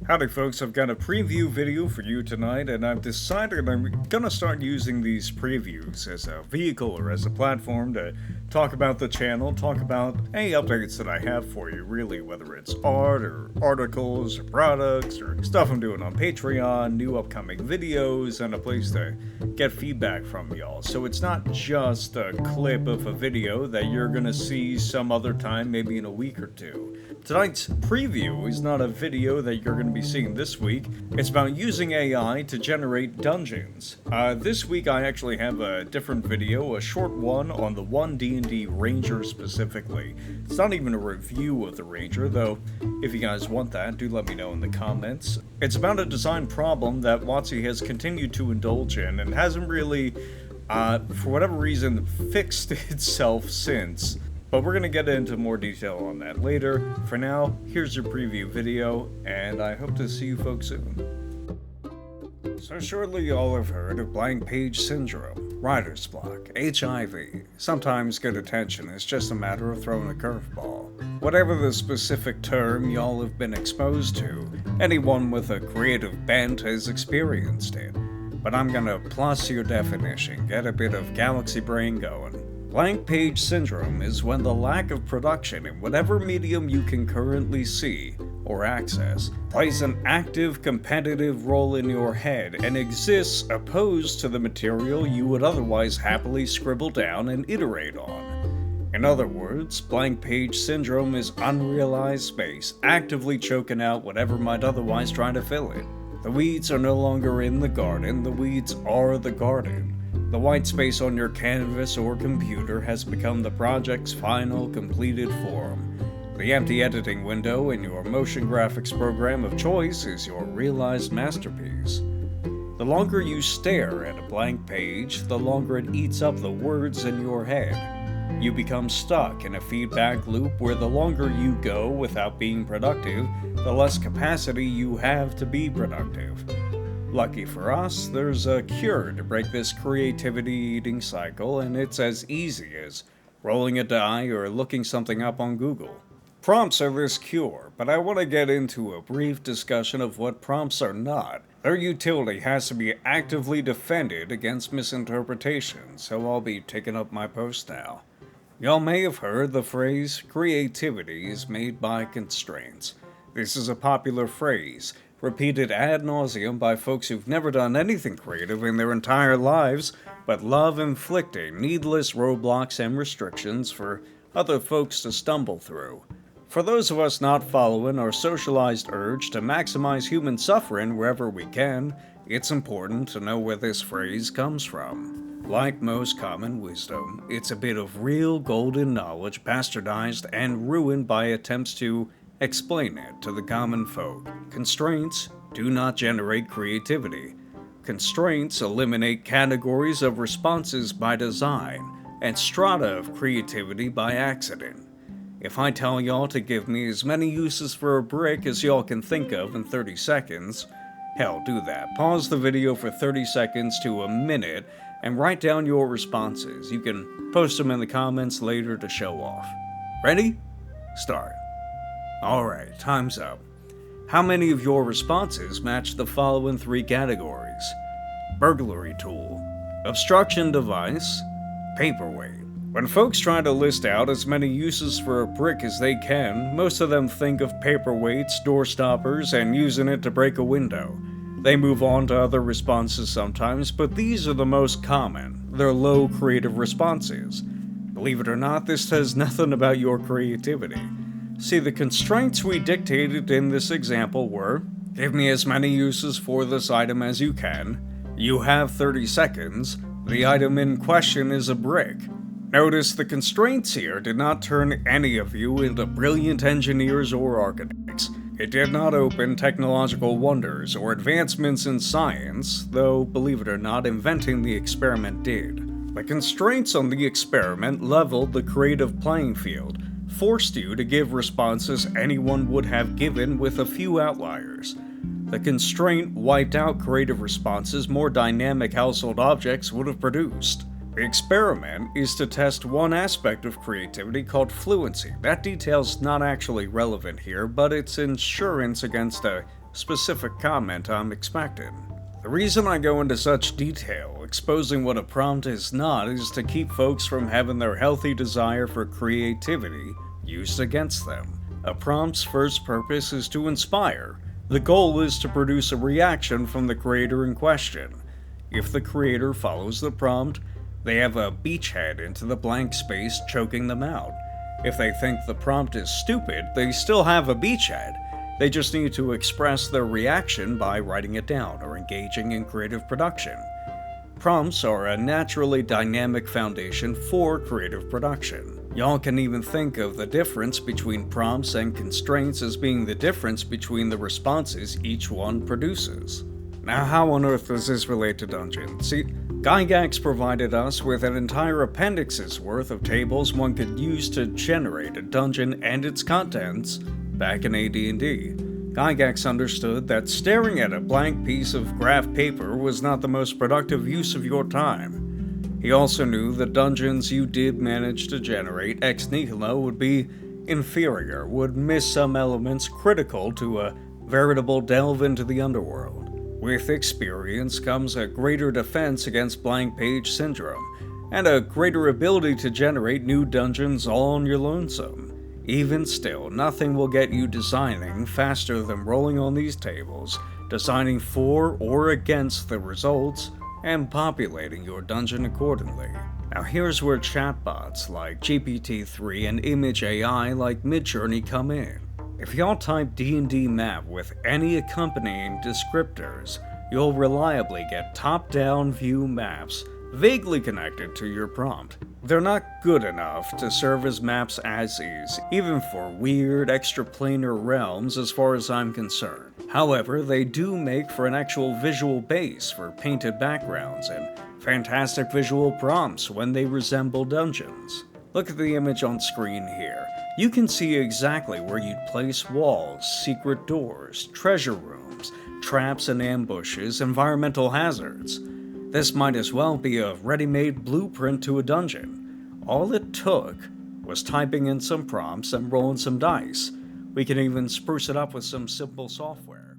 Howdy folks, I've got a preview video for you tonight, and I've decided I'm gonna start using these previews as a vehicle or as a platform to talk about the channel, talk about any updates that I have for you, really, whether it's art or articles or products or stuff I'm doing on Patreon, new upcoming videos, and a place to get feedback from y'all. So it's not just a clip of a video that you're gonna see some other time, maybe in a week or two. Tonight's preview is not a video that you're going to be seeing this week. It's about using AI to generate dungeons. This week I actually have a different video, a short one on the one D&D Ranger specifically. It's not even a review of the Ranger, though if you guys want that, do let me know in the comments. It's about a design problem that WotC has continued to indulge in and hasn't really, for whatever reason, fixed itself since. But we're going to get into more detail on that later. For now, here's your preview video, and I hope to see you folks soon. So surely you all have heard of blank page syndrome, writer's block, HIV. Sometimes good attention is just a matter of throwing a curveball. Whatever the specific term y'all have been exposed to, anyone with a creative bent has experienced it. But I'm gonna plus your definition, get a bit of galaxy brain going. Blank page syndrome is when the lack of production in whatever medium you can currently see or access plays an active competitive role in your head and exists opposed to the material you would otherwise happily scribble down and iterate on. In other words, blank page syndrome is unrealized space actively choking out whatever might otherwise try to fill it. The weeds are no longer in the garden, the weeds are the garden. The white space on your canvas or computer has become the project's final completed form. The empty editing window in your motion graphics program of choice is your realized masterpiece. The longer you stare at a blank page, the longer it eats up the words in your head. You become stuck in a feedback loop where the longer you go without being productive, the less capacity you have to be productive. Lucky for us, there's a cure to break this creativity-eating cycle, and it's as easy as rolling a die or looking something up on Google. Prompts are this cure, but I want to get into a brief discussion of what prompts are not. Their utility has to be actively defended against misinterpretation, so I'll be taking up my post now. Y'all may have heard the phrase, creativity is made by constraints. This is a popular phrase, repeated ad nauseum by folks who've never done anything creative in their entire lives, but love inflicting needless roadblocks and restrictions for other folks to stumble through. For those of us not following our socialized urge to maximize human suffering wherever we can, it's important to know where this phrase comes from. Like most common wisdom, it's a bit of real golden knowledge bastardized and ruined by attempts to explain it to the common folk. Constraints do not generate creativity. Constraints eliminate categories of responses by design and strata of creativity by accident. If I tell y'all to give me as many uses for a brick as y'all can think of in 30 seconds, hell, do that. Pause the video for 30 seconds to a minute and write down your responses. You can post them in the comments later to show off. Ready? Start. Alright, time's up. How many of your responses match the following three categories? Burglary tool, obstruction device, paperweight. When folks try to list out as many uses for a brick as they can, most of them think of paperweights, door stoppers, and using it to break a window. They move on to other responses sometimes, but these are the most common. They're low creative responses. Believe it or not, this says nothing about your creativity. See, the constraints we dictated in this example were, give me as many uses for this item as you can, you have 30 seconds, the item in question is a brick. Notice the constraints here did not turn any of you into brilliant engineers or architects. It did not open technological wonders or advancements in science, though, believe it or not, inventing the experiment did. The constraints on the experiment leveled the creative playing field, forced you to give responses anyone would have given with a few outliers. The constraint wiped out creative responses more dynamic household objects would have produced. The experiment is to test one aspect of creativity called fluency. That detail's not actually relevant here, but it's insurance against a specific comment I'm expecting. The reason I go into such detail exposing what a prompt is not is to keep folks from having their healthy desire for creativity used against them. A prompt's first purpose is to inspire. The goal is to produce a reaction from the creator in question. If the creator follows the prompt, they have a beachhead into the blank space choking them out. If they think the prompt is stupid, they still have a beachhead. They just need to express their reaction by writing it down or engaging in creative production. Prompts are a naturally dynamic foundation for creative production. Y'all can even think of the difference between prompts and constraints as being the difference between the responses each one produces. Now, how on earth does this relate to Dungeon? See, Gygax provided us with an entire appendix's worth of tables one could use to generate a dungeon and its contents back in AD&D. Gygax understood that staring at a blank piece of graph paper was not the most productive use of your time. He also knew the dungeons you did manage to generate ex nihilo would be inferior, would miss some elements critical to a veritable delve into the underworld. With experience comes a greater defense against blank page syndrome, and a greater ability to generate new dungeons all on your lonesome. Even still, nothing will get you designing faster than rolling on these tables, designing for or against the results, and populating your dungeon accordingly. Now here's where chatbots like GPT-3 and image AI like Midjourney come in. If y'all type D&D map with any accompanying descriptors, you'll reliably get top-down view maps vaguely connected to your prompt. They're not good enough to serve as maps as is, even for weird extraplanar realms as far as I'm concerned. However, they do make for an actual visual base for painted backgrounds and fantastic visual prompts when they resemble dungeons. Look at the image on screen here. You can see exactly where you'd place walls, secret doors, treasure rooms, traps and ambushes, environmental hazards. This might as well be a ready-made blueprint to a dungeon. All it took was typing in some prompts and rolling some dice. We can even spruce it up with some simple software.